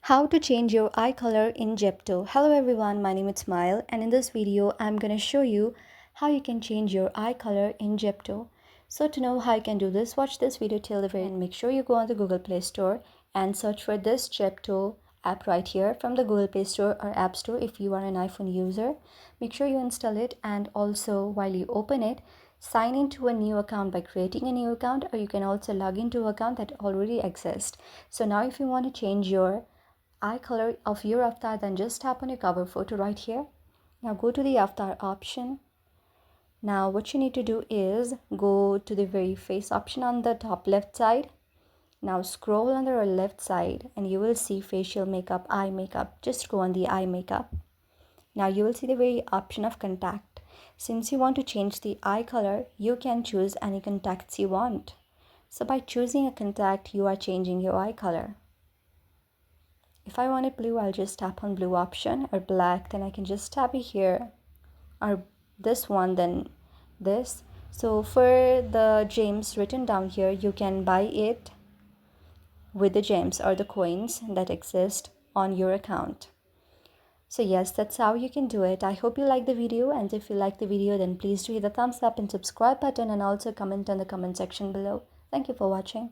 How to change your eye color in ZEPETO. Hello everyone, my name is Smile, and in this video I'm going to show you how you can change your eye color in ZEPETO. So to know how you can do this, watch this video till the very end. Make sure you go on the Google Play Store and search for this ZEPETO app right here from the Google Play Store or App Store if you are an iPhone user. Make sure you install it, and also while you open it, sign into a new account by creating a new account, or you can also log into an account that already exists. So now if you want to change your eye color of your avatar, then just tap on your cover photo right here. Now go to the avatar option. Now what you need to do is go to the very face option on the top left side. Now scroll on the left side and you will see facial makeup, eye makeup. Just go on the eye makeup. Now you will see the very option of contact. Since you want to change the eye color, you can choose any contacts you want. So by choosing a contact, you are changing your eye color. If I want it blue, I'll just tap on blue option, or black, then I can just tap it here, or this one, then this. So for the gems written down here, you can buy it with the gems or the coins that exist on your account. So yes, that's how you can do it. I hope you like the video, and if you like the video, then please do hit the thumbs up and subscribe button, and also comment on the comment section below. Thank you for watching.